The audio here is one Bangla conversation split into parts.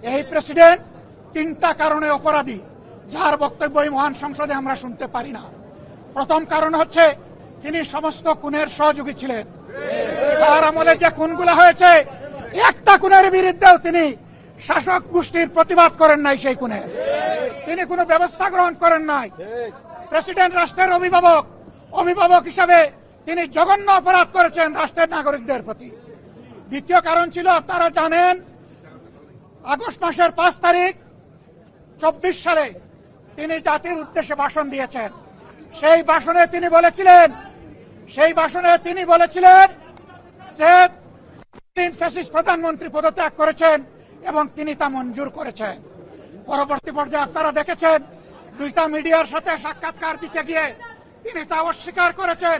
এই প্রেসিডেন্ট তিনটা কারণে অপরাধী, যার বক্তব্য এই মহান সংসদে আমরা শুনতে পারি না। প্রথম কারণ হচ্ছে তিনি সমস্ত খুনের সহযোগী ছিলেন। তার আমলে যে খুনগুলো হয়েছে, একটা খুনের বিরুদ্ধেও তিনি শাসক গোষ্ঠীর প্রতিবাদ করেন নাই, সেই খুনে তিনি কোনো ব্যবস্থা গ্রহণ করেন নাই। প্রেসিডেন্ট রাষ্ট্রের অভিভাবক হিসাবে তিনি জঘন্য অপরাধ করেছেন রাষ্ট্রের নাগরিকদের প্রতি। দ্বিতীয় কারণ ছিল, আপনারা জানেন, আগস্ট মাসের 5 তারিখ 24 সালে তিনি জাতির উদ্দেশ্যে ভাষণ দিয়েছেন। সেই ভাষণে তিনি বলেছিলেন যে ফ্যাসিস্ট প্রধানমন্ত্রী পদত্যাগ করেছেন এবং তিনি তা মঞ্জুর করেছেন। পরবর্তী পর্যায়ে আপনারা দেখেছেন, 2টা মিডিয়ার সাথে সাক্ষাৎকার দিতে গিয়ে তিনি তা অস্বীকার করেছেন,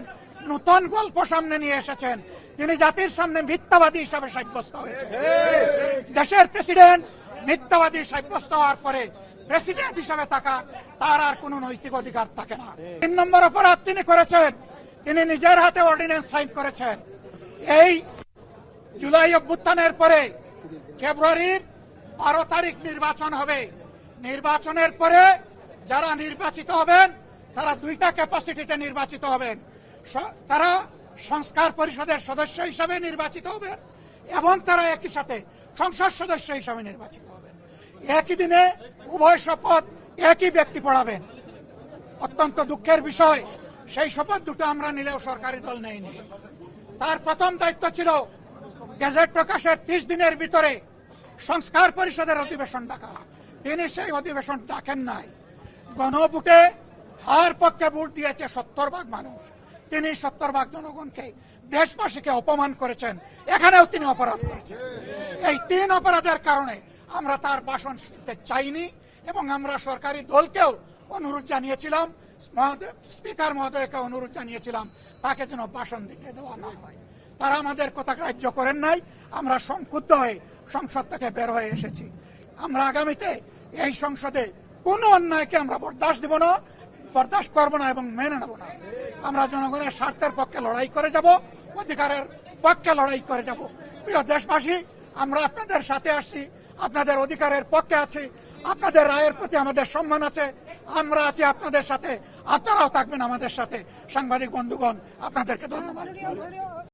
নতুন গল্প সামনে নিয়ে এসেছেন। তিনি জাতির সামনে মিথ্যাবাদী হিসাবে সাব্যস্ত হয়েছেন। দেশের প্রেসিডেন্ট মিথ্যাবাদী সাব্যস্ত হওয়ার পরে প্রেসিডেন্ট হিসাবে তার আর কোন নৈতিক অধিকার থাকে না। 3 নম্বর অপরাধ তিনি করেছেন, তিনি নিজের হাতে অর্ডিন্যান্স সাইন করেছেন। এই জুলাই অভ্যুত্থানের পরে ফেব্রুয়ারির 12 তারিখ নির্বাচন হবে। নির্বাচনের পরে যারা নির্বাচিত হবেন তারা 2টা ক্যাপাসিটিতে নির্বাচিত হবেন। তারা সংস্কার পরিষদের সদস্য হিসাবে নির্বাচিত হবেন এবং তারা একই সাথে সংসদ সদস্য হিসাবে নির্বাচিত হবেন। একই দিনে উভয় শপথ একই ব্যক্তি পড়াবেন। অত্যন্ত দুঃখের বিষয়, সেই শপথ দুটো আমরা নিলেও সরকারি দল নেয়নি। তার প্রথম দায়িত্ব ছিল গেজেট প্রকাশের 30 দিনের ভিতরে সংস্কার পরিষদের অধিবেশন ডাকা। তিনি সেই অধিবেশন ডাকেন নাই। গণভোটে হার পক্ষে ভোট দিয়েছে 70% মানুষ। তিনি 70% জনগণকে, দেশবাসীকে অপমান করেছেন। এখানেও তিনি অপরাধ করেছেন। এই 3 অপরাধের কারণে আমরা তার ভাষণ শুনতে চাইনি এবং আমরা সরকারি দলকেও অনুরোধ জানিয়েছিলাম, স্পিকার মহোদয়কে অনুরোধ জানিয়েছিলাম তাকে যেন ভাষণ দিতে দেওয়া না হয়। তারা আমাদের কথা গ্রাহ্য করেন নাই। আমরা সংক্ষুব্ধ হয়ে সংসদ থেকে বের হয়ে এসেছি। আমরা আগামীতে এই সংসদে কোনো অন্যায়কে আমরা বরদাস্ত করব না এবং মেনে নেব না। আমরা জনগণের স্বার্থের পক্ষে লড়াই করে যাব, অধিকারের পক্ষে লড়াই করে যাব। প্রিয় দেশবাসী, আমরা আপনাদের সাথে আসছি, আপনাদের অধিকারের পক্ষে আছি, আপনাদের রায়ের প্রতি আমাদের সম্মান আছে। আমরা আছি আপনাদের সাথে, আপনারাও থাকবেন আমাদের সাথে। সাংবাদিক বন্ধুগণ, আপনাদেরকে ধন্যবাদ।